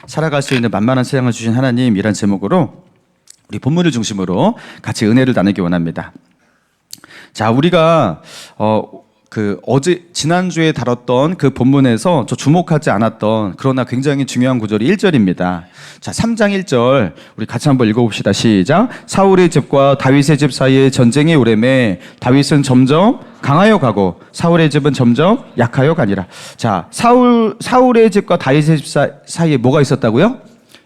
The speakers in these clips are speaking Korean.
살아갈 수 있는 만만한 세상을 주신 하나님이란 제목으로 우리 본문을 중심으로 같이 은혜를 나누기 원합니다. 자, 우리가 지난주에 다뤘던 그 본문에서 저 주목하지 않았던 그러나 굉장히 중요한 구절이 1절입니다. 자, 3장 1절 우리 같이 한번 읽어봅시다. 시작. 사울의 집과 다윗의 집 사이에 전쟁이 오래매 다윗은 점점 강하여 가고 사울의 집은 점점 약하여 가니라. 자, 사울의 집과 다윗의 집 사이에 뭐가 있었다고요?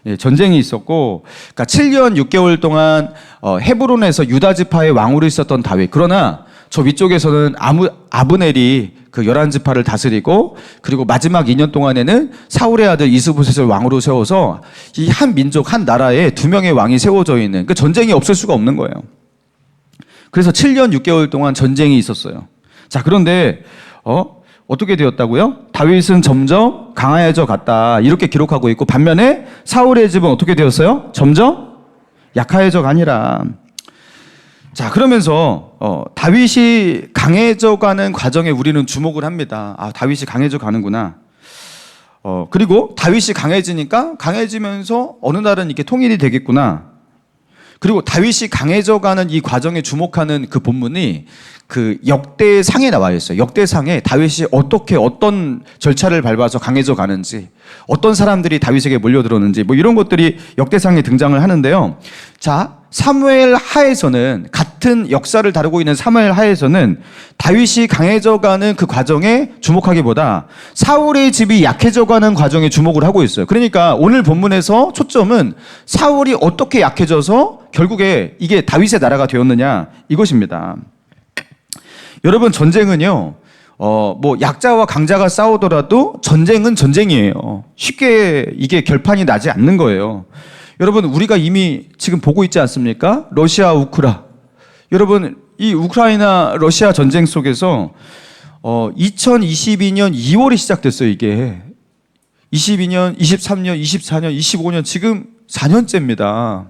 예, 전쟁이 있었고, 그러니까 7년 6개월 동안 헤브론에서 유다 지파의 왕으로 있었던 다윗. 그러나 저 위쪽에서는 아브넬이 그 11지파를 다스리고, 그리고 마지막 2년 동안에는 사울의 아들 이스보셋을 왕으로 세워서 이 한 민족, 한 나라에 2명의 왕이 세워져 있는 그 전쟁이 없을 수가 없는 거예요. 그래서 7년 6개월 동안 전쟁이 있었어요. 자, 그런데 어떻게 되었다고요? 다윗은 점점 강해져 갔다. 이렇게 기록하고 있고, 반면에 사울의 집은 어떻게 되었어요? 점점 약해져 가니라. 자, 그러면서 다윗이 강해져 가는 과정에 우리는 주목을 합니다. 아, 다윗이 강해져 가는구나. 그리고 다윗이 강해지면서 어느 날은 이렇게 통일이 되겠구나. 그리고 다윗이 강해져 가는 이 과정에 주목하는 그 본문이 그 역대상에 나와 있어요. 역대상에 다윗이 어떤 절차를 밟아서 강해져 가는지, 어떤 사람들이 다윗에게 몰려들었는지, 뭐 이런 것들이 역대상에 등장을 하는데요. 자, 사무엘 하에서는, 같은 역사를 다루고 있는 사무엘 하에서는 다윗이 강해져 가는 그 과정에 주목하기보다 사울의 집이 약해져 가는 과정에 주목을 하고 있어요. 그러니까 오늘 본문에서 초점은 사울이 어떻게 약해져서 결국에 이게 다윗의 나라가 되었느냐, 이것입니다. 여러분, 전쟁은요, 뭐 약자와 강자가 싸우더라도 전쟁은 전쟁이에요. 쉽게 이게 결판이 나지 않는 거예요. 여러분, 우리가 이미 지금 보고 있지 않습니까? 러시아, 여러분, 이 우크라이나 러시아 전쟁 속에서 2022년 2월이 시작됐어요. 이게 22년, 23년, 24년, 25년, 지금 4년째입니다.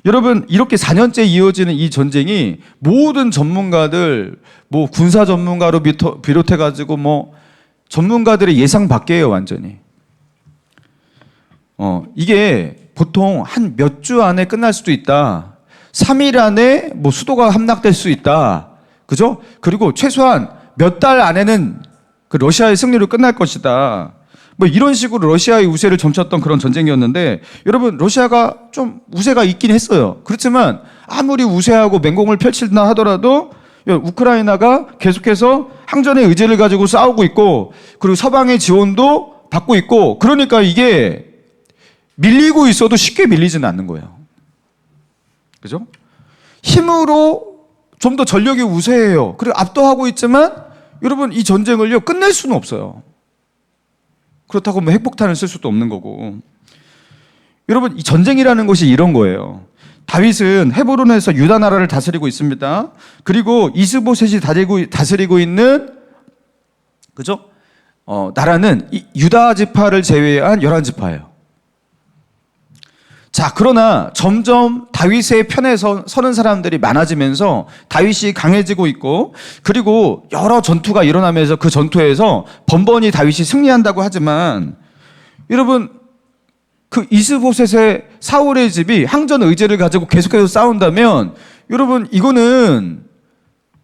여러분, 이렇게 4년째 이어지는 이 전쟁이 모든 전문가들, 뭐 군사 전문가로 비롯해가지고 뭐 전문가들의 예상 밖이에요, 완전히. 이게 보통 한 몇 주 안에 끝날 수도 있다. 3일 안에 뭐 수도가 함락될 수 있다. 그죠? 그리고 최소한 몇 달 안에는 그 러시아의 승리로 끝날 것이다. 뭐 이런 식으로 러시아의 우세를 점쳤던 그런 전쟁이었는데, 여러분, 러시아가 좀 우세가 있긴 했어요. 그렇지만 아무리 우세하고 맹공을 펼친다 하더라도 우크라이나가 계속해서 항전의 의지를 가지고 싸우고 있고, 그리고 서방의 지원도 받고 있고, 그러니까 이게 밀리고 있어도 쉽게 밀리지는 않는 거예요. 그죠? 힘으로 좀 더 전력이 우세해요. 그리고 압도하고 있지만 여러분, 이 전쟁을요 끝낼 수는 없어요. 그렇다고 뭐 핵폭탄을 쓸 수도 없는 거고. 여러분, 이 전쟁이라는 것이 이런 거예요. 다윗은 헤브론에서 유다 나라를 다스리고 있습니다. 그리고 이스보셋이 다스리고 있는, 그죠? 나라는 유다 지파를 제외한 11지파예요. 자, 그러나 점점 다윗의 편에 서는 사람들이 많아지면서 다윗이 강해지고 있고, 그리고 여러 전투가 일어나면서 그 전투에서 번번이 다윗이 승리한다고 하지만, 여러분, 그 이스보셋의 사울의 집이 항전 의지를 가지고 계속해서 싸운다면, 여러분, 이거는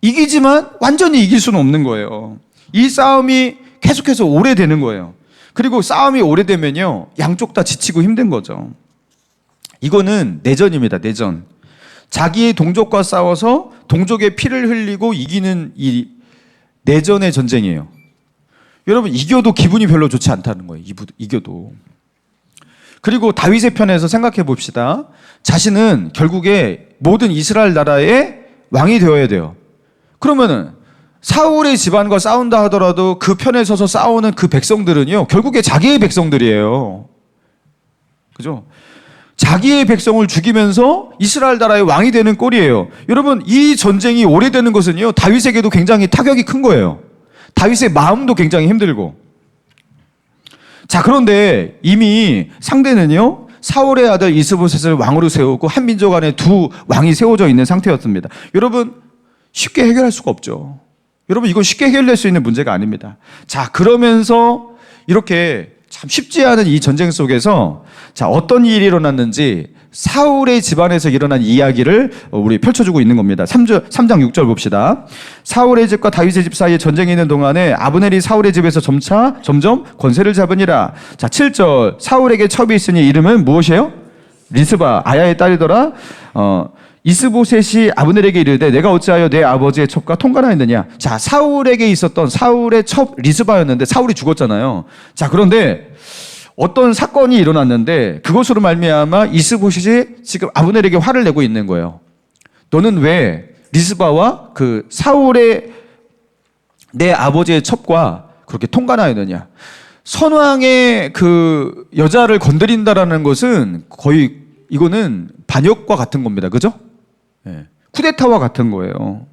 이기지만 완전히 이길 수는 없는 거예요. 이 싸움이 계속해서 오래되는 거예요. 그리고 싸움이 오래되면요, 양쪽 다 지치고 힘든 거죠. 이거는 내전입니다, 내전. 자기의 동족과 싸워서 동족의 피를 흘리고 이기는 이 내전의 전쟁이에요. 여러분, 이겨도 기분이 별로 좋지 않다는 거예요, 이겨도. 그리고 다윗의 편에서 생각해 봅시다. 자신은 결국에 모든 이스라엘 나라의 왕이 되어야 돼요. 그러면은 사울의 집안과 싸운다 하더라도 그 편에 서서 싸우는 그 백성들은요, 결국에 자기의 백성들이에요. 그죠? 자기의 백성을 죽이면서 이스라엘 나라의 왕이 되는 꼴이에요. 여러분, 이 전쟁이 오래되는 것은요, 다윗에게도 굉장히 타격이 큰 거예요. 다윗의 마음도 굉장히 힘들고. 자, 그런데 이미 상대는요, 사울의 아들 이스보셋을 왕으로 세우고 한 민족 안에 두 왕이 세워져 있는 상태였습니다. 여러분, 쉽게 해결할 수가 없죠. 여러분, 이건 쉽게 해결될 수 있는 문제가 아닙니다. 자, 그러면서 이렇게 참 쉽지 않은 이 전쟁 속에서 자, 어떤 일이 일어났는지 사울의 집안에서 일어난 이야기를 우리 펼쳐주고 있는 겁니다. 3장 6절 봅시다. 사울의 집과 다윗의 집 사이에 전쟁이 있는 동안에 아브넬이 사울의 집에서 점점 권세를 잡으니라. 자, 7절 사울에게 첩이 있으니 이름은 무엇이에요? 리스바 아야의 딸이더라. 이스보셋이 아브넬에게 이르되 내가 어찌하여 내 아버지의 첩과 통관하였느냐. 자, 사울에게 있었던 사울의 첩 리스바였는데 사울이 죽었잖아요. 자, 그런데 어떤 사건이 일어났는데 그것으로 말미암아 이스보셋이 지금 아브넬에게 화를 내고 있는 거예요. 너는 왜 리스바와 그 사울의 내 아버지의 첩과 그렇게 통관하였느냐. 선왕의 그 여자를 건드린다라는 것은 거의 이거는 반역과 같은 겁니다. 그죠? 네. 쿠데타와 같은 거예요.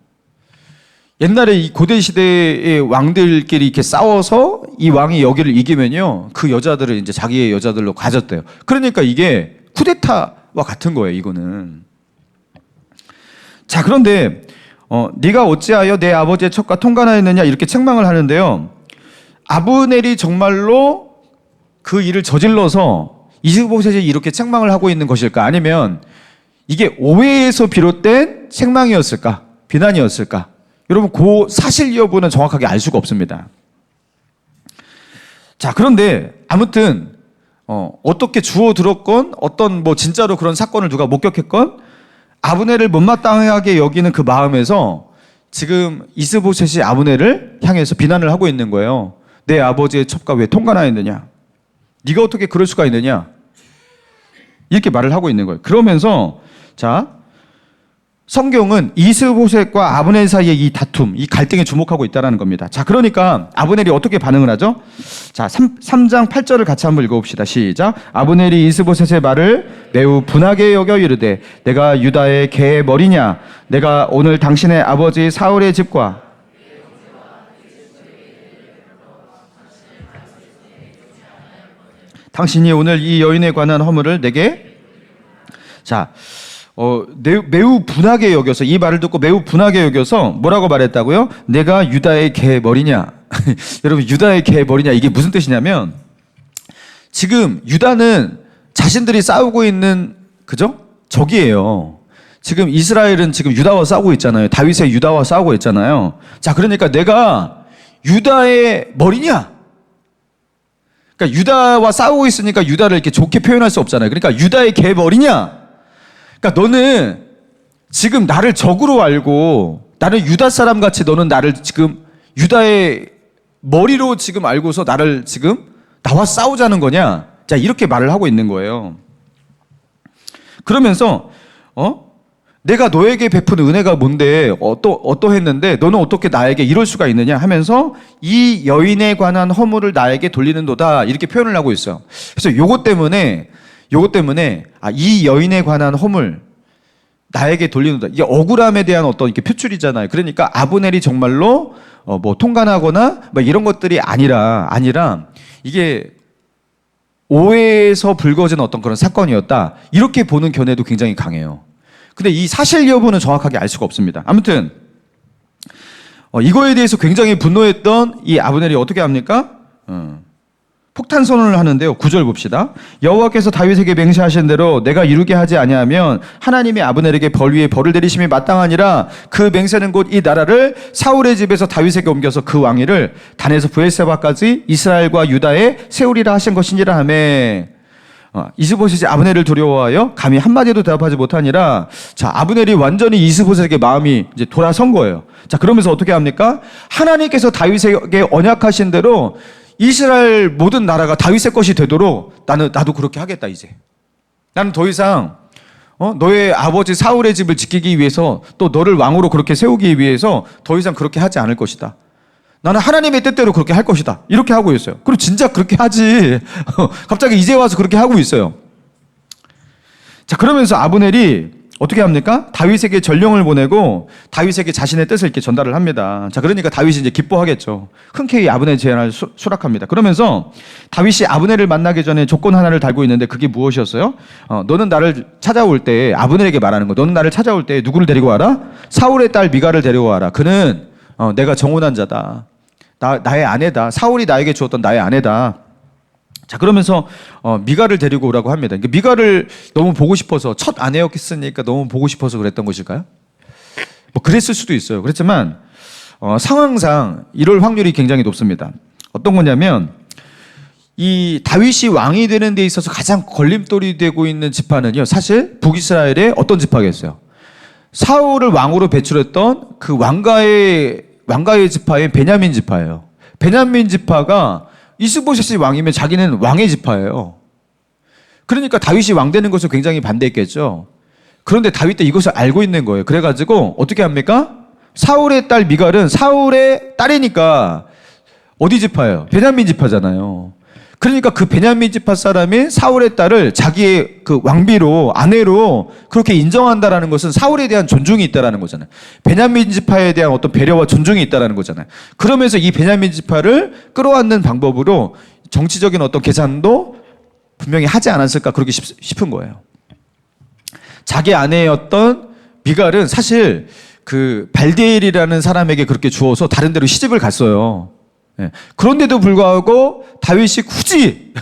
옛날에 이 고대 시대의 왕들끼리 이렇게 싸워서 이 왕이 여기를 이기면요, 그 여자들을 이제 자기의 여자들로 가졌대요. 그러니까 이게 쿠데타와 같은 거예요. 이거는. 자, 그런데 네가 어찌하여 내 아버지의 첩과 통관하였느냐 이렇게 책망을 하는데요. 아브넬이 정말로 그 일을 저질러서 이스보셋이 이렇게 책망을 하고 있는 것일까? 아니면 이게 오해에서 비롯된 책망이었을까? 비난이었을까? 여러분, 그 사실 여부는 정확하게 알 수가 없습니다. 자, 그런데 아무튼 어떻게 주워 들었건 어떤 뭐 진짜로 그런 사건을 누가 목격했건 아브넬을 못마땅하게 여기는 그 마음에서 지금 이스보셋이 아브넬을 향해서 비난을 하고 있는 거예요. 내 아버지의 첩과 왜 통관하였느냐? 네가 어떻게 그럴 수가 있느냐? 이렇게 말을 하고 있는 거예요. 그러면서 자, 성경은 이스보셋과 아브넬 사이의 이 다툼, 이 갈등에 주목하고 있다는 겁니다. 자, 그러니까 아브넬이 어떻게 반응을 하죠? 자, 3장 8절을 같이 한번 읽어봅시다. 시작. 아브넬이 이스보셋의 말을 매우 분하게 여겨 이르되 내가 유다의 개의 머리냐? 내가 오늘 당신의 아버지 사울의 집과 당신이 오늘 이 여인에 관한 허물을 내게 자, 매우 분하게 여겨서 이 말을 듣고 매우 분하게 여겨서 뭐라고 말했다고요? 내가 유다의 개 머리냐? 여러분, 유다의 개 머리냐 이게 무슨 뜻이냐면 지금 유다는 자신들이 싸우고 있는 그죠? 적이에요. 지금 이스라엘은 지금 유다와 싸우고 있잖아요. 다윗의 유다와 싸우고 있잖아요. 자, 그러니까 내가 유다의 머리냐? 그러니까 유다와 싸우고 있으니까 유다를 이렇게 좋게 표현할 수 없잖아요. 그러니까 유다의 개 머리냐? 그러니까 너는 지금 나를 적으로 알고 나는 유다 사람 같이 너는 나를 지금 유다의 머리로 지금 알고서 나를 지금 나와 싸우자는 거냐? 자, 이렇게 말을 하고 있는 거예요. 그러면서 내가 너에게 베푼 은혜가 뭔데 어떠했는데 너는 어떻게 나에게 이럴 수가 있느냐 하면서 이 여인에 관한 허물을 나에게 돌리는도다 이렇게 표현을 하고 있어요. 그래서 요것 때문에 이 여인에 관한 허물 나에게 돌리는도다. 이게 억울함에 대한 어떤 이렇게 표출이잖아요. 그러니까 아브넬이 정말로 뭐 통관하거나 뭐 이런 것들이 아니라 이게 오해에서 불거진 어떤 그런 사건이었다. 이렇게 보는 견해도 굉장히 강해요. 근데 이 사실 여부는 정확하게 알 수가 없습니다. 아무튼 이거에 대해서 굉장히 분노했던 이 아브넬이 어떻게 합니까? 폭탄 선언을 하는데요. 9절 봅시다. 여호와께서 다윗에게 맹세하신 대로 내가 이루게 하지 아니하면 하나님이 아브넬에게 벌 위에 벌을 내리심이 마땅하니라. 그 맹세는 곧 이 나라를 사울의 집에서 다윗에게 옮겨서 그 왕위를 단에서 브엘세바까지 이스라엘과 유다에 세우리라 하신 것이니라 하매. 이스보셋이 아브넬을 두려워하여 감히 한마디도 대답하지 못하니라. 자, 아브넬이 완전히 이스보셋에게 마음이 이제 돌아선 거예요. 자, 그러면서 어떻게 합니까? 하나님께서 다윗에게 언약하신 대로 이스라엘 모든 나라가 다윗의 것이 되도록 나도 그렇게 하겠다. 이제 나는 더 이상 너의 아버지 사울의 집을 지키기 위해서 또 너를 왕으로 그렇게 세우기 위해서 더 이상 그렇게 하지 않을 것이다. 나는 하나님의 뜻대로 그렇게 할 것이다. 이렇게 하고 있어요. 그리고 진짜 그렇게 하지. 갑자기 이제 와서 그렇게 하고 있어요. 자, 그러면서 아브넬이 어떻게 합니까? 다윗에게 전령을 보내고 다윗에게 자신의 뜻을 이렇게 전달을 합니다. 자, 그러니까 다윗이 이제 기뻐하겠죠. 흔쾌히 아브넬의 제안을 수락합니다. 그러면서 다윗이 아브넬을 만나기 전에 조건 하나를 달고 있는데 그게 무엇이었어요? 너는 나를 찾아올 때 아브넬에게 말하는 거. 너는 나를 찾아올 때 누구를 데리고 와라? 사울의 딸 미갈을 데리고 와라. 그는 내가 정혼한 자다. 나의 아내다. 사울이 나에게 주었던 나의 아내다. 자, 그러면서 미갈을 데리고 오라고 합니다. 그러니까 미갈을 너무 보고 싶어서, 첫 아내였으니까 너무 보고 싶어서 그랬던 것일까요? 뭐 그랬을 수도 있어요. 그렇지만 상황상 이럴 확률이 굉장히 높습니다. 어떤 거냐면 이 다윗이 왕이 되는 데 있어서 가장 걸림돌이 되고 있는 지파는요, 사실 북이스라엘의 어떤 지파겠어요? 사울을 왕으로 배출했던 그 왕가의 지파인 베냐민 지파예요. 베냐민 지파가 이스보셋이 왕이면 자기는 왕의 지파예요. 그러니까 다윗이 왕 되는 것을 굉장히 반대했겠죠. 그런데 다윗도 이것을 알고 있는 거예요. 그래가지고 어떻게 합니까? 사울의 딸 미갈은 사울의 딸이니까 어디 지파예요? 베냐민 지파잖아요. 그러니까 그 베냐민 지파 사람이 사울의 딸을 자기의 그 왕비로, 아내로 그렇게 인정한다라는 것은 사울에 대한 존중이 있다라는 거잖아요. 베냐민 지파에 대한 어떤 배려와 존중이 있다라는 거잖아요. 그러면서 이 베냐민 지파를 끌어안는 방법으로 정치적인 어떤 계산도 분명히 하지 않았을까, 그렇게 싶은 거예요. 자기 아내였던 미갈은 사실 그 발디엘이라는 사람에게 그렇게 주어서 다른 데로 시집을 갔어요. 예. 그런데도 불구하고 다윗이 굳이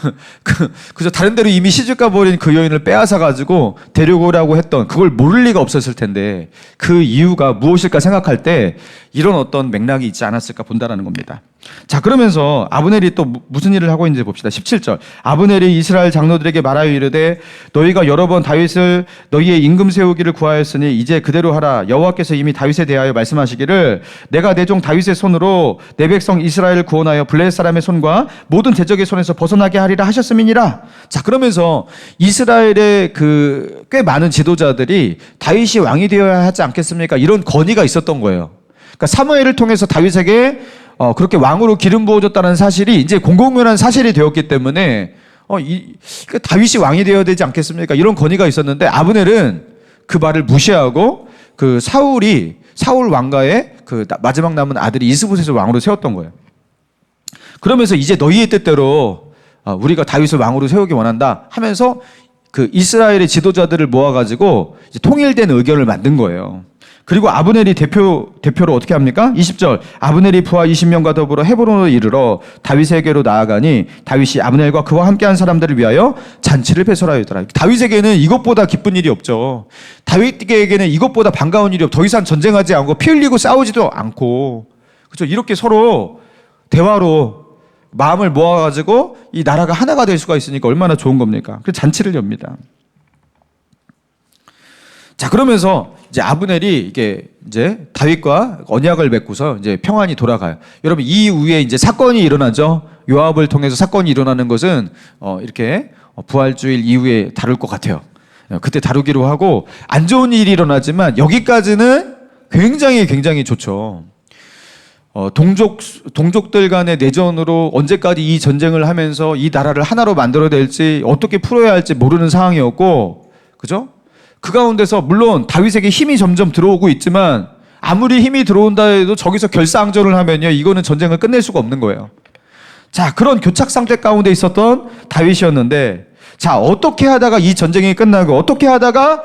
그저 다른 데로 이미 시집가 버린 그 여인을 빼앗아 가지고 데려오라고 했던, 그걸 모를 리가 없었을 텐데 그 이유가 무엇일까 생각할 때 이런 어떤 맥락이 있지 않았을까 본다라는 겁니다. 자, 그러면서 아브넬이 또 무슨 일을 하고 있는지 봅시다. 17절. 아브넬이 이스라엘 장로들에게 말하여 이르되 너희가 여러 번 다윗을 너희의 임금 세우기를 구하였으니 이제 그대로 하라. 여호와께서 이미 다윗에 대하여 말씀하시기를 내가 내 종 다윗의 손으로 내 백성 이스라엘을 구원하여 블레셋 사람의 손과 모든 대적의 손에서 벗어나게 하리라 하셨음이니라. 자, 그러면서 이스라엘의 그 꽤 많은 지도자들이 다윗이 왕이 되어야 하지 않겠습니까? 이런 건의가 있었던 거예요. 그러니까 사무엘을 통해서 다윗에게 그렇게 왕으로 기름 부어줬다는 사실이 이제 공공연한 사실이 되었기 때문에 다윗이 왕이 되어야 되지 않겠습니까? 이런 건의가 있었는데 아브넬은 그 말을 무시하고 그 사울 왕가의 그 마지막 남은 아들이 이스보셋을 왕으로 세웠던 거예요. 그러면서 이제 너희의 뜻대로 우리가 다윗을 왕으로 세우기 원한다 하면서 그 이스라엘의 지도자들을 모아가지고 이제 통일된 의견을 만든 거예요. 그리고 아브넬이 대표로 어떻게 합니까? 20절. 아브넬이 부하 20명과 더불어 헤브론으로 이르러 다윗에게로 나아가니 다윗이 아브넬과 그와 함께한 사람들을 위하여 잔치를 배설하였더라. 다윗에게는 이것보다 기쁜 일이 없죠. 다윗에게는 이것보다 반가운 일이 없고 더 이상 전쟁하지 않고 피 흘리고 싸우지도 않고, 그렇죠? 이렇게 서로 대화로 마음을 모아가지고 이 나라가 하나가 될 수가 있으니까 얼마나 좋은 겁니까? 그래서 잔치를 엽니다. 자, 그러면서 이제 아브넬이 이게 이제 다윗과 언약을 맺고서 이제 평안이 돌아가요. 여러분, 이 이후에 이제 사건이 일어나죠. 요압을 통해서 사건이 일어나는 것은 이렇게 부활주일 이후에 다룰 것 같아요. 그때 다루기로 하고 안 좋은 일이 일어나지만 여기까지는 굉장히 좋죠. 동족들 간의 내전으로 언제까지 이 전쟁을 하면서 이 나라를 하나로 만들어낼지 어떻게 풀어야 할지 모르는 상황이었고, 그죠? 그 가운데서 물론 다윗에게 힘이 점점 들어오고 있지만 아무리 힘이 들어온다 해도 저기서 결사항전을 하면요, 이거는 전쟁을 끝낼 수가 없는 거예요. 자, 그런 교착 상태 가운데 있었던 다윗이었는데, 자, 어떻게 하다가 이 전쟁이 끝나고 어떻게 하다가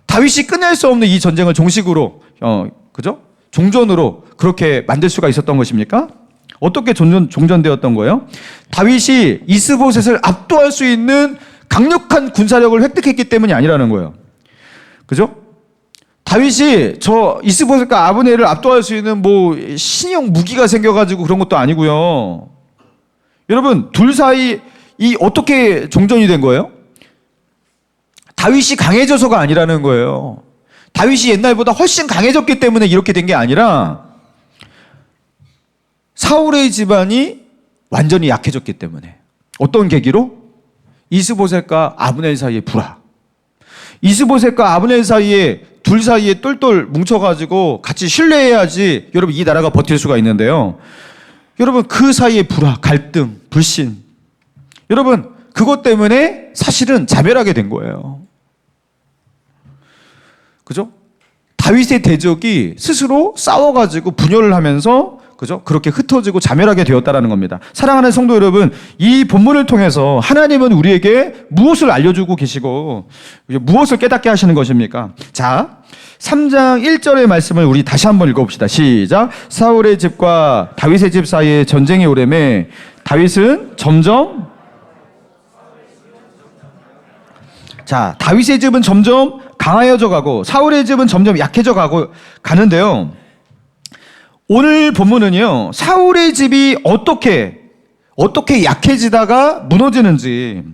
다윗이 끝낼 수 없는 이 전쟁을 종식으로 그죠? 종전으로 그렇게 만들 수가 있었던 것입니까? 어떻게 종전되었던 거예요? 다윗이 이스보셋을 압도할 수 있는 강력한 군사력을 획득했기 때문이 아니라는 거예요. 그죠? 다윗이 저 이스보셋과 아브넬을 압도할 수 있는 뭐 신형 무기가 생겨가지고 그런 것도 아니고요. 여러분, 둘 사이 이 어떻게 종전이 된 거예요? 다윗이 강해져서가 아니라는 거예요. 다윗이 옛날보다 훨씬 강해졌기 때문에 이렇게 된 게 아니라 사울의 집안이 완전히 약해졌기 때문에. 어떤 계기로? 이스보셋과 아브넬 사이의 불화. 이스보셋과 아브넬 사이에 둘 사이에 똘똘 뭉쳐가지고 같이 신뢰해야지 여러분 이 나라가 버틸 수가 있는데요. 여러분, 그 사이의 불화, 갈등, 불신, 여러분 그것 때문에 사실은 자멸하게 된 거예요. 그죠? 다윗의 대적이 스스로 싸워가지고 분열을 하면서, 그죠? 그렇게 흩어지고 자멸하게 되었다라는 겁니다. 사랑하는 성도 여러분, 이 본문을 통해서 하나님은 우리에게 무엇을 알려주고 계시고 무엇을 깨닫게 하시는 것입니까? 자, 3장 1절의 말씀을 우리 다시 한번 읽어봅시다. 시작. 사울의 집과 다윗의 집 사이에 전쟁이 오래매 다윗은 점점 자, 다윗의 집은 점점 강하여져 가고 사울의 집은 점점 약해져 가는데요. 오늘 본문은요, 사울의 집이 어떻게 약해지다가 무너지는지,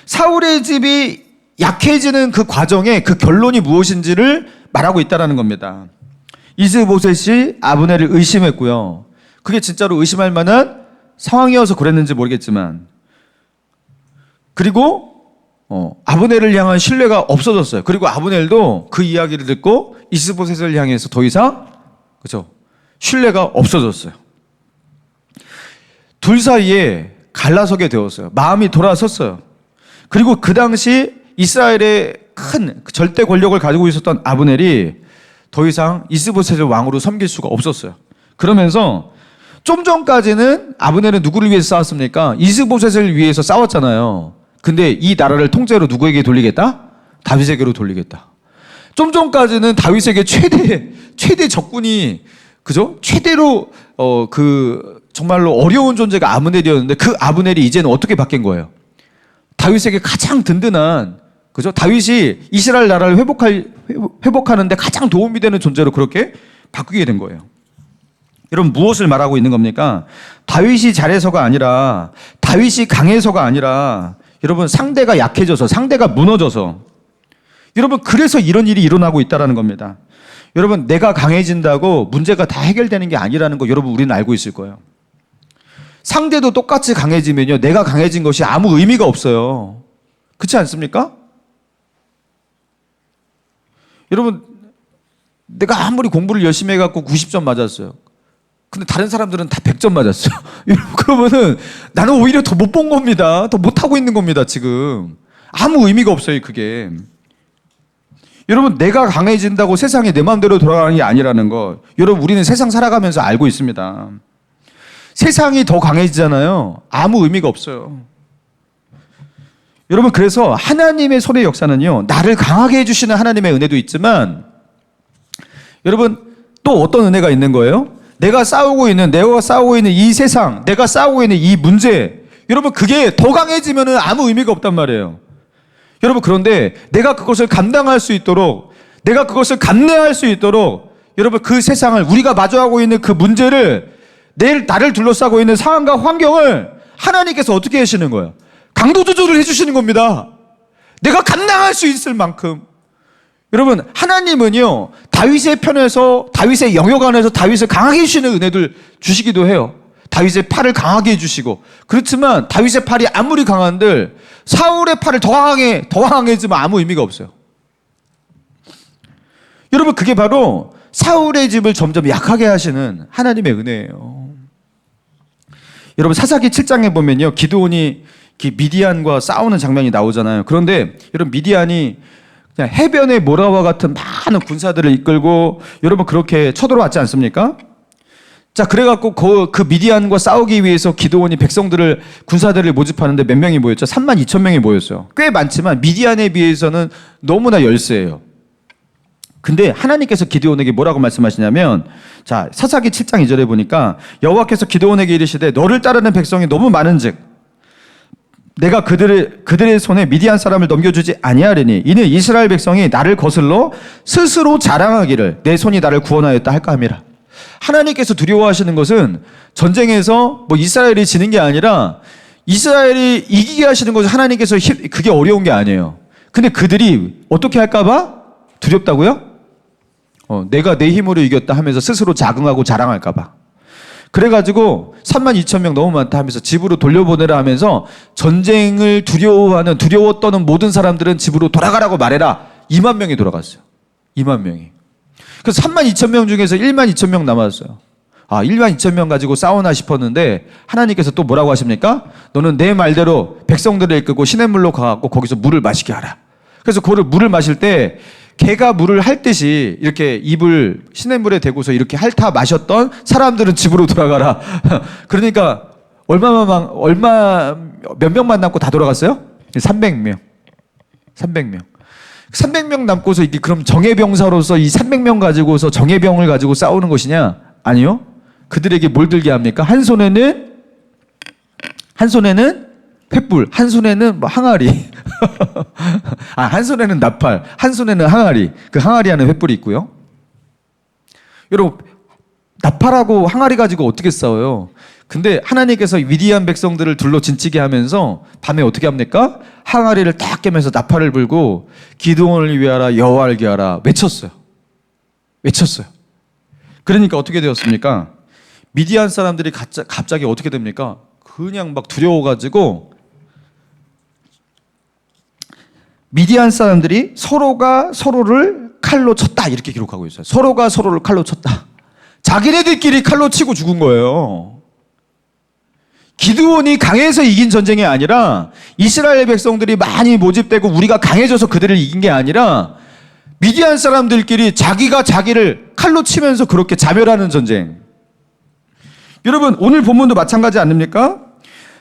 사울의 집이 약해지는 그 과정의 그 결론이 무엇인지를 말하고 있다는 겁니다. 이스보셋이 아브넬을 의심했고요. 그게 진짜로 의심할 만한 상황이어서 그랬는지 모르겠지만, 그리고 아브넬을 향한 신뢰가 없어졌어요. 그리고 아브넬도 그 이야기를 듣고 이스보셋을 향해서 더 이상 그죠? 신뢰가 없어졌어요. 둘 사이에 갈라서게 되었어요. 마음이 돌아섰어요. 그리고 그 당시 이스라엘의 큰 절대 권력을 가지고 있었던 아브넬이 더 이상 이스보셋을 왕으로 섬길 수가 없었어요. 그러면서 좀 전까지는 아브넬은 누구를 위해서 싸웠습니까? 이스보셋을 위해서 싸웠잖아요. 근데 이 나라를 통째로 누구에게 돌리겠다? 다윗에게로 돌리겠다. 좀 전까지는 다윗에게 최대 적군이 그죠? 최대로 정말로 어려운 존재가 아브넬이었는데 그 아브넬이 이제는 어떻게 바뀐 거예요? 다윗에게 가장 든든한 그죠? 다윗이 이스라엘 나라를 회복하는데 가장 도움이 되는 존재로 그렇게 바뀌게 된 거예요. 여러분 무엇을 말하고 있는 겁니까? 다윗이 잘해서가 아니라 다윗이 강해서가 아니라 여러분 상대가 약해져서 상대가 무너져서 여러분 그래서 이런 일이 일어나고 있다는 겁니다. 여러분 내가 강해진다고 문제가 다 해결되는 게 아니라는 거 여러분 우리는 알고 있을 거예요. 상대도 똑같이 강해지면요 내가 강해진 것이 아무 의미가 없어요. 그렇지 않습니까? 여러분 내가 아무리 공부를 열심히 해갖고 90점 맞았어요. 근데 다른 사람들은 다 100점 맞았어요. 그러면은 나는 오히려 더 못 본 겁니다. 더 못하고 있는 겁니다, 지금. 아무 의미가 없어요, 그게. 여러분, 내가 강해진다고 세상이 내 마음대로 돌아가는 게 아니라는 거. 여러분, 우리는 세상 살아가면서 알고 있습니다. 세상이 더 강해지잖아요. 아무 의미가 없어요. 여러분, 그래서 하나님의 손의 역사는요, 나를 강하게 해주시는 하나님의 은혜도 있지만, 여러분, 또 어떤 은혜가 있는 거예요? 내가 싸우고 있는 이 세상, 내가 싸우고 있는 이 문제, 여러분 그게 더 강해지면은 아무 의미가 없단 말이에요. 여러분 그런데 내가 그것을 감당할 수 있도록, 내가 그것을 감내할 수 있도록, 여러분 그 세상을 우리가 마주하고 있는 그 문제를 나를 둘러싸고 있는 상황과 환경을 하나님께서 어떻게 하시는 거예요? 강도 조절을 해주시는 겁니다. 내가 감당할 수 있을 만큼. 여러분 하나님은요 다윗의 편에서 다윗의 영역 안에서 다윗을 강하게 해주시는 은혜들 주시기도 해요. 다윗의 팔을 강하게 해주시고 그렇지만 다윗의 팔이 아무리 강한들 사울의 팔을 더 강해지면 아무 의미가 없어요. 여러분 그게 바로 사울의 집을 점점 약하게 하시는 하나님의 은혜예요. 여러분 사사기 7장에 보면요 기드온이 미디안과 싸우는 장면이 나오잖아요. 그런데 여러분 미디안이 그냥 해변에 모라와 같은 많은 군사들을 이끌고 여러분 그렇게 쳐들어왔지 않습니까? 자 그래갖고 그 미디안과 싸우기 위해서 기드온이 군사들을 모집하는데 몇 명이 모였죠? 32,000명이 모였어요. 꽤 많지만 미디안에 비해서는 너무나 열세예요. 근데 하나님께서 기드온에게 뭐라고 말씀하시냐면 자 사사기 7장 2절에 보니까 여호와께서 기드온에게 이르시되 너를 따르는 백성이 너무 많은즉 내가 그들의 손에 미디안 사람을 넘겨주지 아니하리니 이는 이스라엘 백성이 나를 거슬러 스스로 자랑하기를 내 손이 나를 구원하였다 할까 함이라. 하나님께서 두려워하시는 것은 전쟁에서 이스라엘이 지는 게 아니라 이스라엘이 이기게 하시는 것은 하나님께서 그게 어려운 게 아니에요. 근데 그들이 어떻게 할까 봐 두렵다고요? 내가 내 힘으로 이겼다 하면서 스스로 자긍하고 자랑할까 봐. 그래가지고 32,000명 너무 많다 하면서 집으로 돌려보내라 하면서 전쟁을 두려워 떠는 모든 사람들은 집으로 돌아가라고 말해라. 2만 명이 돌아갔어요. 2만 명이. 그래서 32,000명 중에서 12,000명 남았어요. 12,000명 가지고 싸우나 싶었는데 하나님께서 또 뭐라고 하십니까? 너는 내 말대로 백성들을 이끌고 시냇물로 가갖고 거기서 물을 마시게 하라. 그래서 물을 마실 때 개가 물을 핥듯이 이렇게 입을 시냇물에 대고서 이렇게 핥아 마셨던 사람들은 집으로 돌아가라. 그러니까 몇 명만 남고 다 돌아갔어요? 300명. 300명 남고서 이게 그럼 정예병사로서 이 300명 가지고서 정예병을 가지고 싸우는 것이냐? 아니요. 그들에게 뭘 들게 합니까? 한 손에는 횃불, 한 손에는 항아리. 한 손에는 나팔, 한 손에는 항아리. 그 항아리 안에 횃불이 있고요. 여러분, 나팔하고 항아리 가지고 어떻게 싸워요? 근데 하나님께서 위대한 백성들을 둘러 진치게 하면서 밤에 어떻게 합니까? 항아리를 딱 깨면서 나팔을 불고 기드온을 위하라, 여호와를 위하라 외쳤어요. 외쳤어요. 그러니까 어떻게 되었습니까? 미디안 사람들이 갑자기 어떻게 됩니까? 그냥 막 두려워가지고 미디안 사람들이 서로가 서로를 칼로 쳤다 이렇게 기록하고 있어요. 서로가 서로를 칼로 쳤다. 자기네들끼리 칼로 치고 죽은 거예요. 기드온이 강해서 이긴 전쟁이 아니라 이스라엘 백성들이 많이 모집되고 우리가 강해져서 그들을 이긴 게 아니라 미디안 사람들끼리 자기가 자기를 칼로 치면서 그렇게 자멸하는 전쟁. 여러분, 오늘 본문도 마찬가지 아닙니까?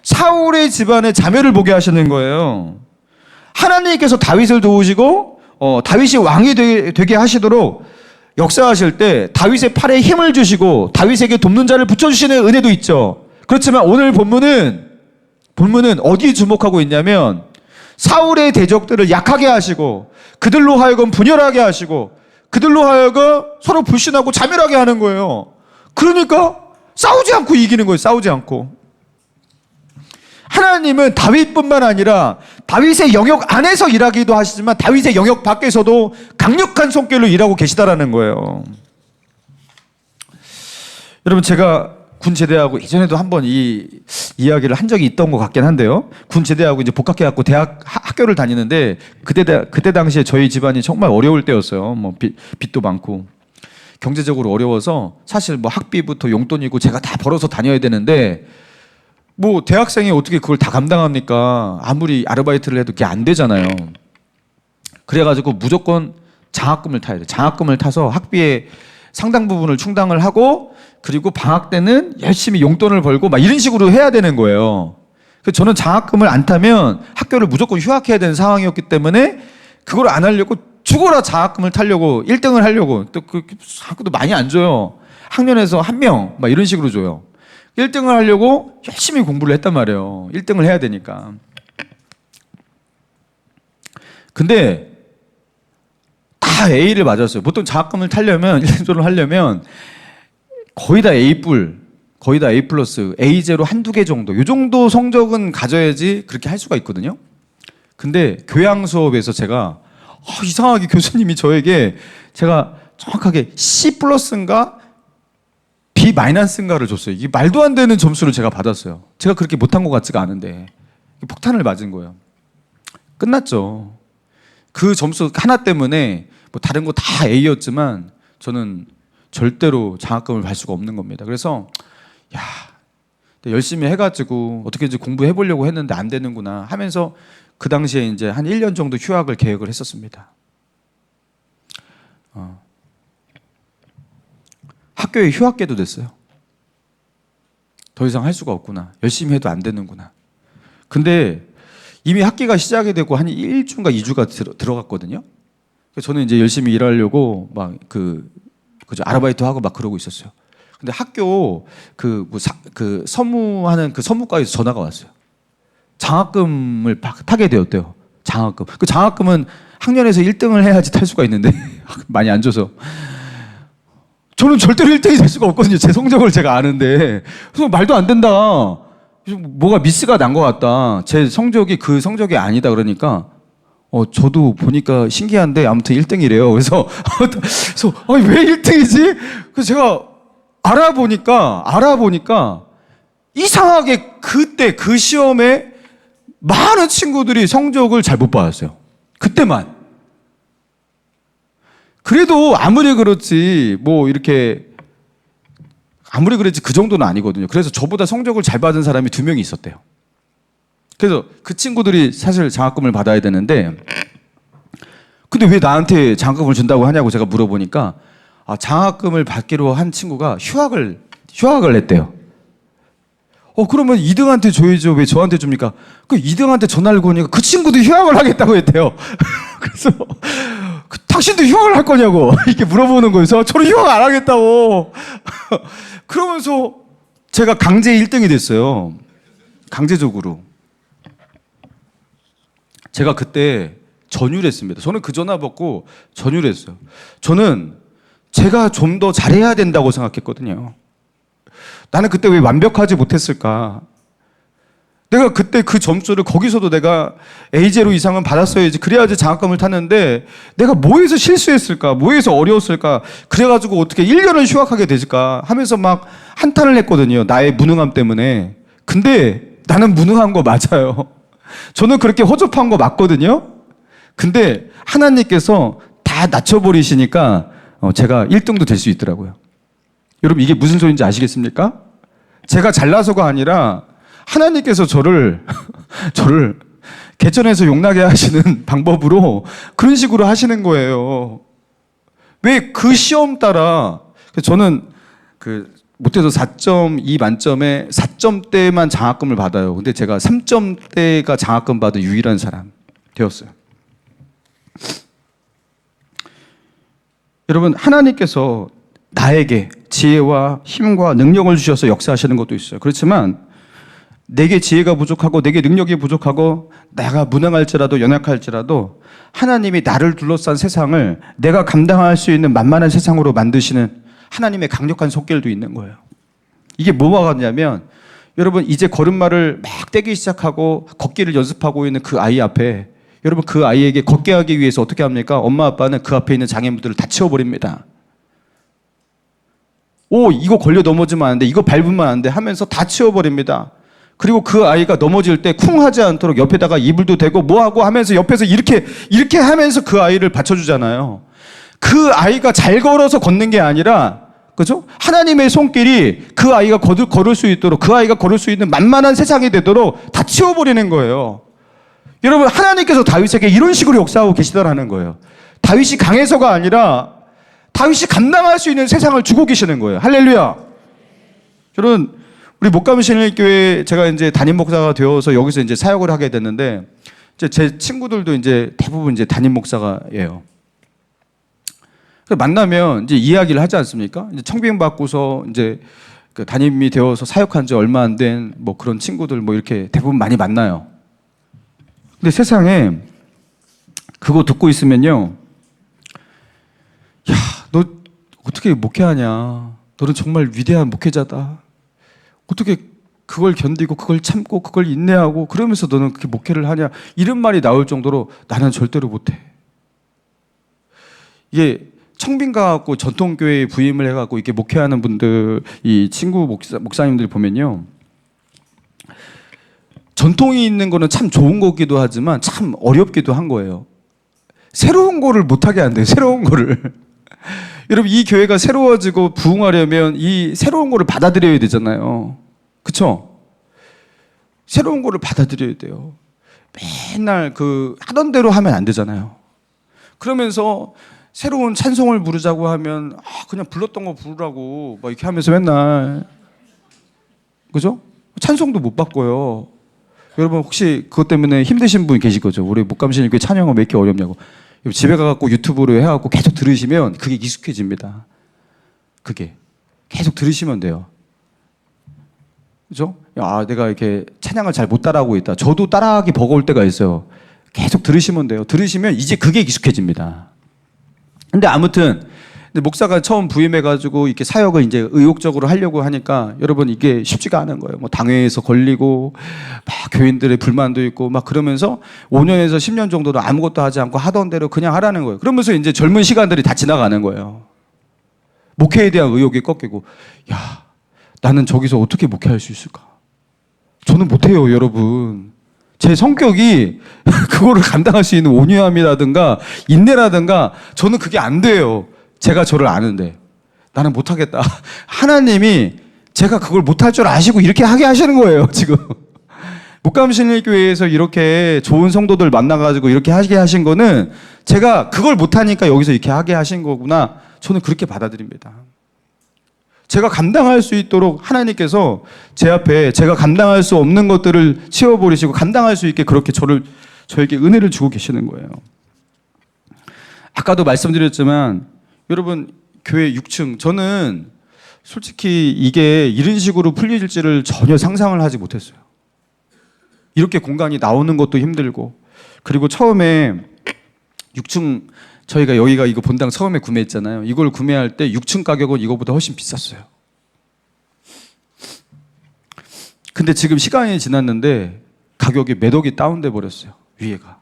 사울의 집안의 자멸을 보게 하시는 거예요. 하나님께서 다윗을 도우시고 다윗이 왕이 되게 하시도록 역사하실 때 다윗의 팔에 힘을 주시고 다윗에게 돕는 자를 붙여주시는 은혜도 있죠. 그렇지만 오늘 본문은 어디에 주목하고 있냐면 사울의 대적들을 약하게 하시고 그들로 하여금 분열하게 하시고 그들로 하여금 서로 불신하고 자멸하게 하는 거예요. 그러니까 싸우지 않고 이기는 거예요. 싸우지 않고. 하나님은 다윗뿐만 아니라 다윗의 영역 안에서 일하기도 하시지만 다윗의 영역 밖에서도 강력한 손길로 일하고 계시다라는 거예요. 여러분, 제가 군 제대하고 이전에도 한번 이 이야기를 한 적이 있던 것 같긴 한데요. 군 제대하고 이제 복학해갖고 학교를 다니는데 그때 당시에 저희 집안이 정말 어려울 때였어요. 뭐 빚도 많고 경제적으로 어려워서 사실 뭐 학비부터 용돈이고 제가 다 벌어서 다녀야 되는데 뭐 대학생이 어떻게 그걸 다 감당합니까? 아무리 아르바이트를 해도 그게 안 되잖아요. 그래가지고 무조건 장학금을 타야 돼. 장학금을 타서 학비의 상당 부분을 충당을 하고 그리고 방학 때는 열심히 용돈을 벌고 막 이런 식으로 해야 되는 거예요. 그래서 저는 장학금을 안 타면 학교를 무조건 휴학해야 되는 상황이었기 때문에 그걸 안 하려고 죽어라 장학금을 타려고 1등을 하려고 또 그 학교도 많이 안 줘요. 학년에서 한 명 막 이런 식으로 줘요. 1등을 하려고 열심히 공부를 했단 말이에요. 1등을 해야 되니까. 근데 다 A를 맞았어요. 보통 장학금을 타려면 1등을 하려면 거의 다 A+, 거의 다 A+, A0 한두 개 정도. 이 정도 성적은 가져야지 그렇게 할 수가 있거든요. 근데 교양 수업에서 제가 이상하게 교수님이 저에게 제가 정확하게 C+인가 B-인가를 줬어요. 이게 말도 안 되는 점수를 제가 받았어요. 제가 그렇게 못한 것 같지가 않은데 폭탄을 맞은 거예요. 끝났죠. 그 점수 하나 때문에 뭐 다른 거 다 A였지만 저는 절대로 장학금을 받을 수가 없는 겁니다. 그래서 열심히 해가지고 어떻게든지 공부해 보려고 했는데 안 되는구나 하면서 그 당시에 이제 한 1년 정도 휴학을 계획을 했었습니다. 학교에 휴학계도 됐어요. 더 이상 할 수가 없구나. 열심히 해도 안 되는구나. 근데 이미 학기가 시작이 되고 한 1주인가 2주가 들어갔거든요. 그래서 저는 이제 열심히 일하려고 막 그죠 아르바이트 하고 막 그러고 있었어요. 근데 학교 그 서무하는 그 서무과에서 전화가 왔어요. 장학금을 타게 되었대요. 장학금. 그 장학금은 학년에서 1등을 해야지 탈 수가 있는데 많이 안 줘서 저는 절대로 1등이 될 수가 없거든요. 제 성적을 제가 아는데. 그래서 말도 안 된다. 뭐가 미스가 난 것 같다. 제 성적이 그 성적이 아니다 그러니까 저도 보니까 신기한데 아무튼 1등이래요. 그래서 왜 1등이지? 그래서 제가 알아보니까 이상하게 그때 그 시험에 많은 친구들이 성적을 잘 못 받았어요. 그때만. 그래도 아무리 그렇지 그 정도는 아니거든요. 그래서 저보다 성적을 잘 받은 사람이 2명이 있었대요. 그래서 그 친구들이 사실 장학금을 받아야 되는데 근데 왜 나한테 장학금을 준다고 하냐고 제가 물어보니까 장학금을 받기로 한 친구가 휴학을 했대요. 그러면 2등한테 줘야죠. 왜 저한테 줍니까? 그 2등한테 전화를 거니까 그 친구도 휴학을 하겠다고 했대요. 그래서 당신도 휴학을 할 거냐고 이렇게 물어보는 거여서 저는 휴학 안 하겠다고. 그러면서 제가 강제 1등이 됐어요. 강제적으로. 제가 그때 전율했습니다. 저는 그 전화 받고 전율했어요. 저는 제가 좀 더 잘해야 된다고 생각했거든요. 나는 그때 왜 완벽하지 못했을까? 내가 그때 그 점수를 거기서도 내가 A0 이상은 받았어야지. 그래야지 장학금을 탔는데 내가 뭐해서 실수했을까? 뭐해서 어려웠을까? 그래가지고 어떻게 1년을 휴학하게 됐을까? 하면서 막 한탄을 했거든요. 나의 무능함 때문에. 근데 나는 무능한 거 맞아요. 저는 그렇게 허접한 거 맞거든요. 근데 하나님께서 다 낮춰버리시니까 제가 1등도 될 수 있더라고요. 여러분 이게 무슨 소리인지 아시겠습니까? 제가 잘나서가 아니라 하나님께서 저를 개천에서 용나게 하시는 방법으로 그런 식으로 하시는 거예요. 왜 그 시험 따라 저는 못해서 4.2 만점에 4점대만 장학금을 받아요. 근데 제가 3점대가 장학금 받은 유일한 사람 되었어요. 여러분 하나님께서 나에게 지혜와 힘과 능력을 주셔서 역사하시는 것도 있어요. 그렇지만 내게 지혜가 부족하고 내게 능력이 부족하고 내가 무능할지라도 연약할지라도 하나님이 나를 둘러싼 세상을 내가 감당할 수 있는 만만한 세상으로 만드시는 하나님의 강력한 손길도 있는 거예요. 이게 뭐가 같냐면 여러분 이제 걸음마를 막 떼기 시작하고 걷기를 연습하고 있는 그 아이 앞에 여러분 그 아이에게 걷게 하기 위해서 어떻게 합니까? 엄마 아빠는 그 앞에 있는 장애물들을 다 치워버립니다. 오 이거 걸려 넘어지면 안 돼. 이거 밟으면 안 돼 하면서 다 치워버립니다. 그리고 그 아이가 넘어질 때 쿵 하지 않도록 옆에다가 이불도 대고 뭐하고 하면서 옆에서 이렇게 하면서 그 아이를 받쳐주잖아요. 그 아이가 잘 걸어서 걷는 게 아니라 그죠? 하나님의 손길이 그 아이가 걸을 수 있도록 그 아이가 걸을 수 있는 만만한 세상이 되도록 다 치워버리는 거예요. 여러분 하나님께서 다윗에게 이런 식으로 역사하고 계시더라는 거예요. 다윗이 강해서가 아니라 다윗이 감당할 수 있는 세상을 주고 계시는 거예요. 할렐루야. 여러분 우리 목감신일교회 제가 이제 담임 목사가 되어서 여기서 이제 사역을 하게 됐는데 이제 제 친구들도 이제 대부분 이제 담임 목사가예요. 만나면 이제 이야기를 하지 않습니까? 이제 청빙 받고서 이제 그 담임이 되어서 사역한 지 얼마 안 된 뭐 그런 친구들 뭐 이렇게 대부분 많이 만나요. 근데 세상에 그거 듣고 있으면요. 야, 너 어떻게 목회하냐? 너는 정말 위대한 목회자다. 어떻게 그걸 견디고 그걸 참고 그걸 인내하고 그러면서 너는 그렇게 목회를 하냐? 이런 말이 나올 정도로 나는 절대로 못해. 이게 청빙 가갖고 전통교회에 부임을 해갖고 이렇게 목회하는 분들, 이 친구 목사님들 보면요. 전통이 있는 거는 참 좋은 거기도 하지만 참 어렵기도 한 거예요. 새로운 거를 못하게 안 돼요. 새로운 거를. 여러분 이 교회가 새로워지고 부흥하려면 이 새로운 거를 받아들여야 되잖아요. 그쵸? 새로운 거를 받아들여야 돼요. 맨날 하던 대로 하면 안 되잖아요. 그러면서 새로운 찬송을 부르자고 하면 그냥 불렀던 거 부르라고 막 이렇게 하면서 맨날 그죠? 찬송도 못 바꿔요. 여러분 혹시 그것 때문에 힘드신 분 계실 거죠? 우리 목감신일교회 찬양은 왜 이렇게 어렵냐고. 집에 가갖고 유튜브로 해갖고 계속 들으시면 그게 익숙해집니다. 그게 계속 들으시면 돼요. 그죠? 내가 이렇게 찬양을 잘 못 따라하고 있다. 저도 따라하기 버거울 때가 있어요. 계속 들으시면 돼요. 들으시면 이제 그게 익숙해집니다. 근데 아무튼 목사가 처음 부임해가지고 이렇게 사역을 이제 의욕적으로 하려고 하니까 여러분 이게 쉽지가 않은 거예요. 뭐 당회에서 걸리고 막 교인들의 불만도 있고 막 그러면서 5년에서 10년 정도도 아무것도 하지 않고 하던 대로 그냥 하라는 거예요. 그러면서 이제 젊은 시간들이 다 지나가는 거예요. 목회에 대한 의욕이 꺾이고 야 나는 저기서 어떻게 목회할 수 있을까? 저는 못해요, 여러분. 제 성격이 그거를 감당할 수 있는 온유함이라든가 인내라든가 저는 그게 안 돼요. 제가 저를 아는데 나는 못하겠다. 하나님이 제가 그걸 못할 줄 아시고 이렇게 하게 하시는 거예요, 지금. 목감신일교회에서 이렇게 좋은 성도들 만나가지고 이렇게 하게 하신 거는 제가 그걸 못하니까 여기서 이렇게 하게 하신 거구나. 저는 그렇게 받아들입니다. 제가 감당할 수 있도록 하나님께서 제 앞에 제가 감당할 수 없는 것들을 치워버리시고 감당할 수 있게 그렇게 저에게 은혜를 주고 계시는 거예요. 아까도 말씀드렸지만 여러분 교회 6층 저는 솔직히 이게 이런 식으로 풀릴지를 전혀 상상을 하지 못했어요. 이렇게 공간이 나오는 것도 힘들고 그리고 처음에 6층 저희가 여기가 이거 본당 처음에 구매했잖아요. 이걸 구매할 때 6층 가격은 이거보다 훨씬 비쌌어요. 근데 지금 시간이 지났는데 가격이 몇 억이 다운돼 버렸어요. 위에가.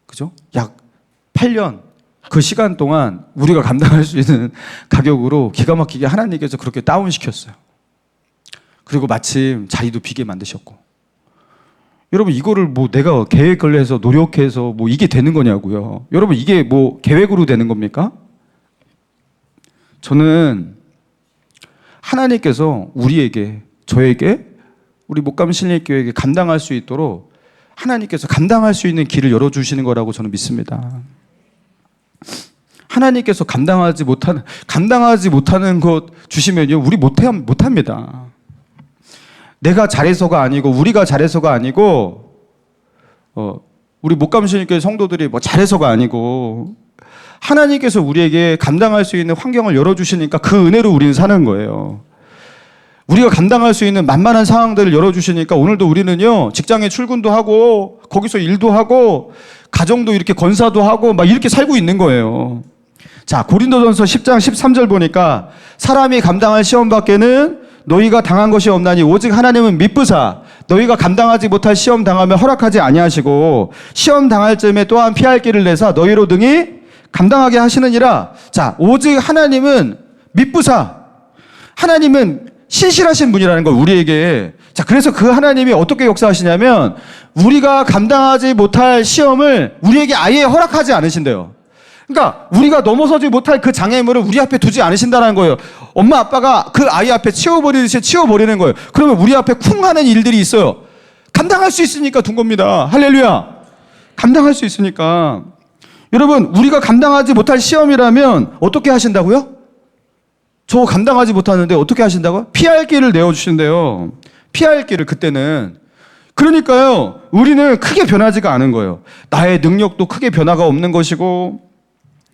그죠? 약 8년 그 시간 동안 우리가 감당할 수 있는 가격으로 기가 막히게 하나님께서 그렇게 다운시켰어요. 그리고 마침 자리도 비게 만드셨고. 여러분 이거를 뭐 내가 계획을 해서 노력해서 뭐 이게 되는 거냐고요. 여러분 이게 뭐 계획으로 되는 겁니까? 저는 하나님께서 우리에게, 저에게, 우리 목감신일교회에게 감당할 수 있도록 하나님께서 감당할 수 있는 길을 열어주시는 거라고 저는 믿습니다. 하나님께서 감당하지 못하는 것 주시면요, 우리 못합니다. 내가 잘해서가 아니고, 우리가 잘해서가 아니고, 우리 목감신일교회 성도들이 뭐 잘해서가 아니고, 하나님께서 우리에게 감당할 수 있는 환경을 열어주시니까 그 은혜로 우리는 사는 거예요. 우리가 감당할 수 있는 만만한 상황들을 열어주시니까 오늘도 우리는요, 직장에 출근도 하고, 거기서 일도 하고, 가정도 이렇게 건사도 하고, 막 이렇게 살고 있는 거예요. 자, 고린도전서 10장 13절 보니까 사람이 감당할 시험 밖에는 너희가 당한 것이 없나니 오직 하나님은 미쁘사 너희가 감당하지 못할 시험 당하면 허락하지 아니하시고 시험 당할 쯤에 또한 피할 길을 내사 너희로 등이 감당하게 하시느니라. 자, 오직 하나님은 미쁘사, 하나님은 신실하신 분이라는 걸 우리에게. 자, 그래서 그 하나님이 어떻게 역사하시냐면 우리가 감당하지 못할 시험을 우리에게 아예 허락하지 않으신대요. 그러니까 우리가 넘어서지 못할 그 장애물을 우리 앞에 두지 않으신다는 거예요. 엄마 아빠가 그 아이 앞에 치워버리듯이 치워버리는 거예요. 그러면 우리 앞에 쿵 하는 일들이 있어요. 감당할 수 있으니까 둔 겁니다. 할렐루야. 감당할 수 있으니까. 여러분, 우리가 감당하지 못할 시험이라면 어떻게 하신다고요? 저 감당하지 못하는데 어떻게 하신다고요? 피할 길을 내어주신대요. 피할 길을. 그때는. 그러니까요, 우리는 크게 변하지가 않은 거예요. 나의 능력도 크게 변화가 없는 것이고,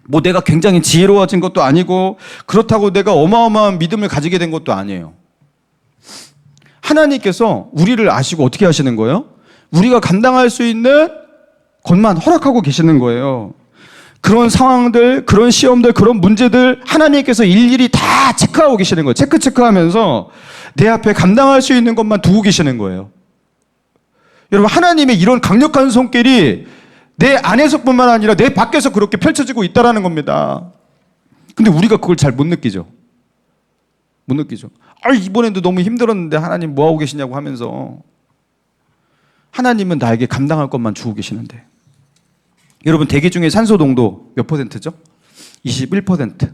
뭐 내가 굉장히 지혜로워진 것도 아니고, 그렇다고 내가 어마어마한 믿음을 가지게 된 것도 아니에요. 하나님께서 우리를 아시고 어떻게 하시는 거예요? 우리가 감당할 수 있는 것만 허락하고 계시는 거예요. 그런 상황들, 그런 시험들, 그런 문제들 하나님께서 일일이 다 체크하고 계시는 거예요. 체크하면서 내 앞에 감당할 수 있는 것만 두고 계시는 거예요. 여러분, 하나님의 이런 강력한 손길이 내 안에서뿐만 아니라 내 밖에서 그렇게 펼쳐지고 있다는 겁니다. 근데 우리가 그걸 잘 못 느끼죠. 못 느끼죠. 이번에도 너무 힘들었는데 하나님 뭐하고 계시냐고 하면서. 하나님은 나에게 감당할 것만 주고 계시는데. 여러분, 대기 중에 산소 농도 몇 %죠? 21%.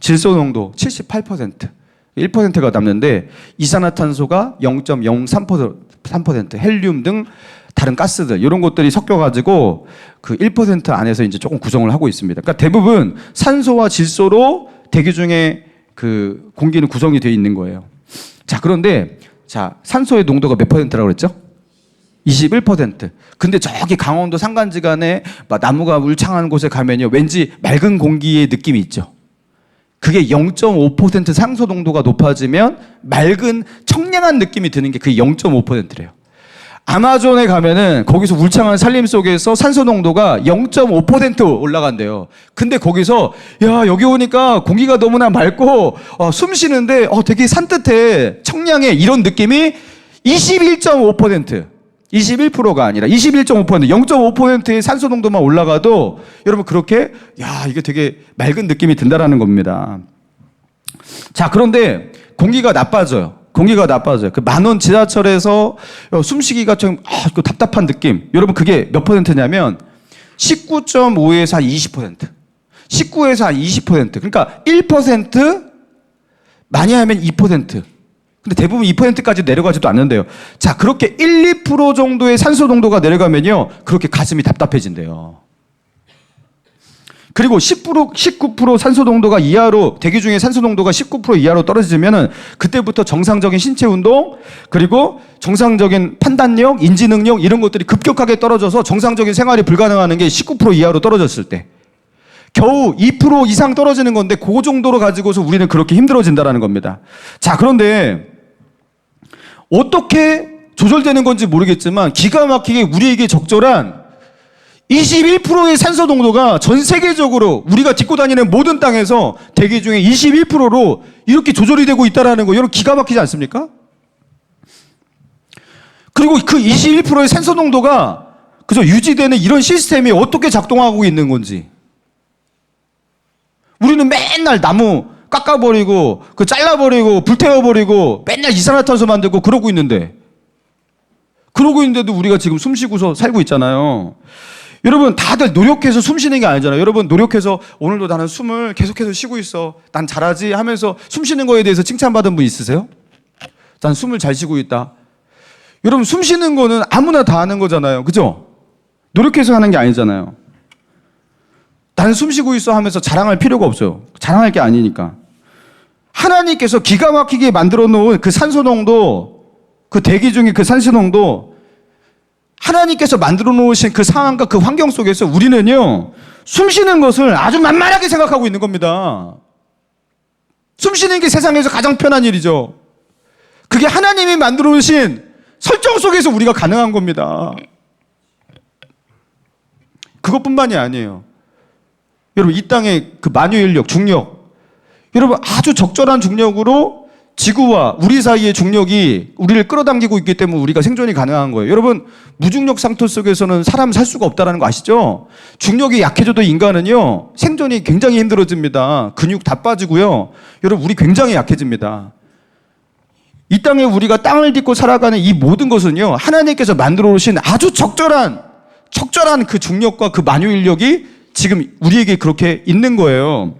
질소 농도 78%. 1%가 남는데 이산화탄소가 0.03%, 헬륨 등 다른 가스들 이런 것들이 섞여가지고 그 1% 안에서 이제 조금 구성을 하고 있습니다. 그러니까 대부분 산소와 질소로 대기 중에 그 공기는 구성이 되어 있는 거예요. 자, 그런데 자, 산소의 농도가 몇 %라고 그랬죠? 21%. 근데 저기 강원도 산간지간에 막 나무가 울창한 곳에 가면요, 왠지 맑은 공기의 느낌이 있죠. 그게 0.5% 산소 농도가 높아지면 맑은 청량한 느낌이 드는 게 그게 0.5%래요. 아마존에 가면은 거기서 울창한 산림 속에서 산소 농도가 0.5% 올라간대요. 근데 거기서 야, 여기 오니까 공기가 너무나 맑고 숨 쉬는데 되게 산뜻해, 청량해, 이런 느낌이 21.5%. 21%가 아니라 21.5%, 0.5%의 산소 농도만 올라가도 여러분 그렇게 야, 이게 되게 맑은 느낌이 든다라는 겁니다. 자, 그런데 공기가 나빠져요. 공기가 나빠져요. 그 만원 지하철에서 숨쉬기가 좀 답답한 느낌. 여러분 그게 몇 %냐면 19.5에서 한 20%. 19에서 한 20%. 그러니까 1% 많이 하면 2%. 근데 대부분 2%까지 내려가지도 않는데요. 자, 그렇게 1, 2% 정도의 산소 농도가 내려가면요, 그렇게 가슴이 답답해진대요. 그리고 19% 산소 농도가 이하로, 대기 중에 산소 농도가 19% 이하로 떨어지면은 그때부터 정상적인 신체 운동, 그리고 정상적인 판단력, 인지 능력 이런 것들이 급격하게 떨어져서 정상적인 생활이 불가능한 게 19% 이하로 떨어졌을 때. 겨우 2% 이상 떨어지는 건데 그 정도로 가지고서 우리는 그렇게 힘들어진다라는 겁니다. 자, 그런데 어떻게 조절되는 건지 모르겠지만 기가 막히게 우리에게 적절한 21%의 산소 농도가 전 세계적으로 우리가 딛고 다니는 모든 땅에서 대기 중에 21%로 이렇게 조절이 되고 있다는 거 여러분 기가 막히지 않습니까? 그리고 그 21%의 산소 농도가 그저 유지되는 이런 시스템이 어떻게 작동하고 있는 건지. 우리는 맨날 나무 깎아버리고 그 잘라버리고 불태워버리고 맨날 이산화탄소 만들고 그러고 있는데도 우리가 지금 숨쉬고서 살고 있잖아요. 여러분 다들 노력해서 숨 쉬는 게 아니잖아요. 여러분 노력해서 오늘도 나는 숨을 계속해서 쉬고 있어. 난 잘하지 하면서 숨 쉬는 거에 대해서 칭찬받은 분 있으세요? 난 숨을 잘 쉬고 있다. 여러분 숨 쉬는 거는 아무나 다 하는 거잖아요. 그죠? 노력해서 하는 게 아니잖아요. 나는 숨 쉬고 있어 하면서 자랑할 필요가 없어요. 자랑할 게 아니니까. 하나님께서 기가 막히게 만들어 놓은 그 산소 농도, 그 대기 중에 그 산소 농도, 하나님께서 만들어 놓으신 그 상황과 그 환경 속에서 우리는요, 숨 쉬는 것을 아주 만만하게 생각하고 있는 겁니다. 숨 쉬는 게 세상에서 가장 편한 일이죠. 그게 하나님이 만들어 놓으신 설정 속에서 우리가 가능한 겁니다. 그것뿐만이 아니에요. 여러분, 이 땅의 그 만유인력, 중력, 여러분 아주 적절한 중력으로 지구와 우리 사이의 중력이 우리를 끌어당기고 있기 때문에 우리가 생존이 가능한 거예요. 여러분 무중력 상태 속에서는 사람 살 수가 없다는 거 아시죠? 중력이 약해져도 인간은요 생존이 굉장히 힘들어집니다. 근육 다 빠지고요. 여러분 우리 굉장히 약해집니다. 이 땅에 우리가 땅을 딛고 살아가는 이 모든 것은요 하나님께서 만들어 놓으신 아주 적절한 그 중력과 그 만유인력이 지금 우리에게 그렇게 있는 거예요.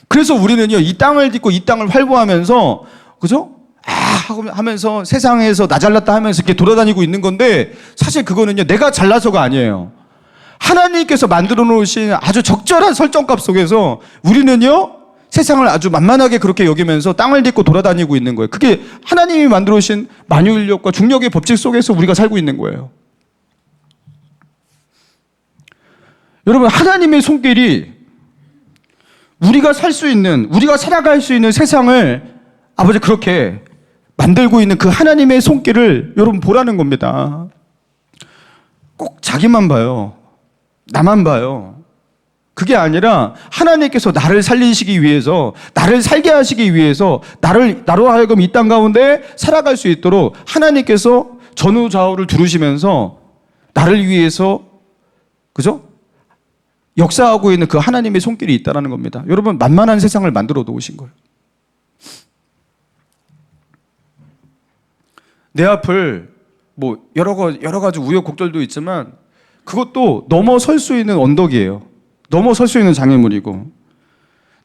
그래서 우리는요, 이 땅을 딛고 이 땅을 활보하면서, 그죠? 하면서 세상에서 나 잘났다 하면서 이렇게 돌아다니고 있는 건데, 사실 그거는요, 내가 잘나서가 아니에요. 하나님께서 만들어 놓으신 아주 적절한 설정값 속에서 우리는요, 세상을 아주 만만하게 그렇게 여기면서 땅을 딛고 돌아다니고 있는 거예요. 그게 하나님이 만들어 놓으신 만유인력과 중력의 법칙 속에서 우리가 살고 있는 거예요. 여러분, 하나님의 손길이 우리가 살 수 있는, 우리가 살아갈 수 있는 세상을 아버지 그렇게 만들고 있는 그 하나님의 손길을 여러분 보라는 겁니다. 꼭 자기만 봐요. 나만 봐요. 그게 아니라 하나님께서 나를 살리시기 위해서, 나를 살게 하시기 위해서, 나로 하여금 이 땅 가운데 살아갈 수 있도록 하나님께서 전후좌우를 두르시면서 나를 위해서, 그죠? 역사하고 있는 그 하나님의 손길이 있다는 겁니다. 여러분 만만한 세상을 만들어 놓으신 거예요. 내 앞을 뭐 여러 가지 우여곡절도 있지만 그것도 넘어설 수 있는 언덕이에요. 넘어설 수 있는 장애물이고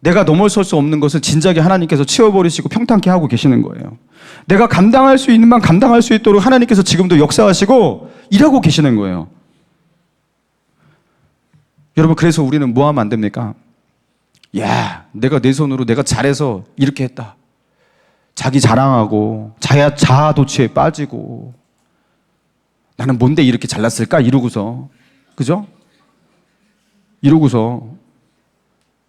내가 넘어설 수 없는 것은 진작에 하나님께서 치워버리시고 평탄케 하고 계시는 거예요. 내가 감당할 수 있는 만 감당할 수 있도록 하나님께서 지금도 역사하시고 일하고 계시는 거예요. 여러분 그래서 우리는 뭐 하면 안 됩니까? 야, 내가 내 손으로 내가 잘해서 이렇게 했다. 자기 자랑하고 자아 도취에 빠지고 나는 뭔데 이렇게 잘났을까? 이러고서 그죠? 이러고서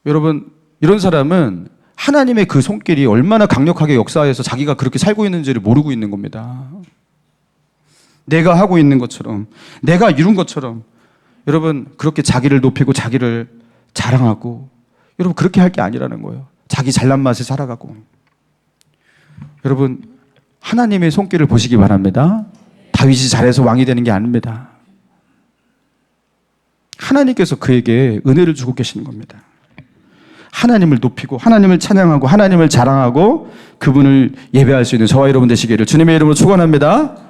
여러분 이런 사람은 하나님의 그 손길이 얼마나 강력하게 역사해서 자기가 그렇게 살고 있는지를 모르고 있는 겁니다. 내가 하고 있는 것처럼 내가 이룬 것처럼 여러분 그렇게 자기를 높이고 자기를 자랑하고 여러분 그렇게 할 게 아니라는 거예요. 자기 잘난 맛에 살아가고 여러분 하나님의 손길을 보시기 바랍니다. 다윗이 잘해서 왕이 되는 게 아닙니다. 하나님께서 그에게 은혜를 주고 계시는 겁니다. 하나님을 높이고 하나님을 찬양하고 하나님을 자랑하고 그분을 예배할 수 있는 저와 여러분 되시기를 주님의 이름으로 축원합니다.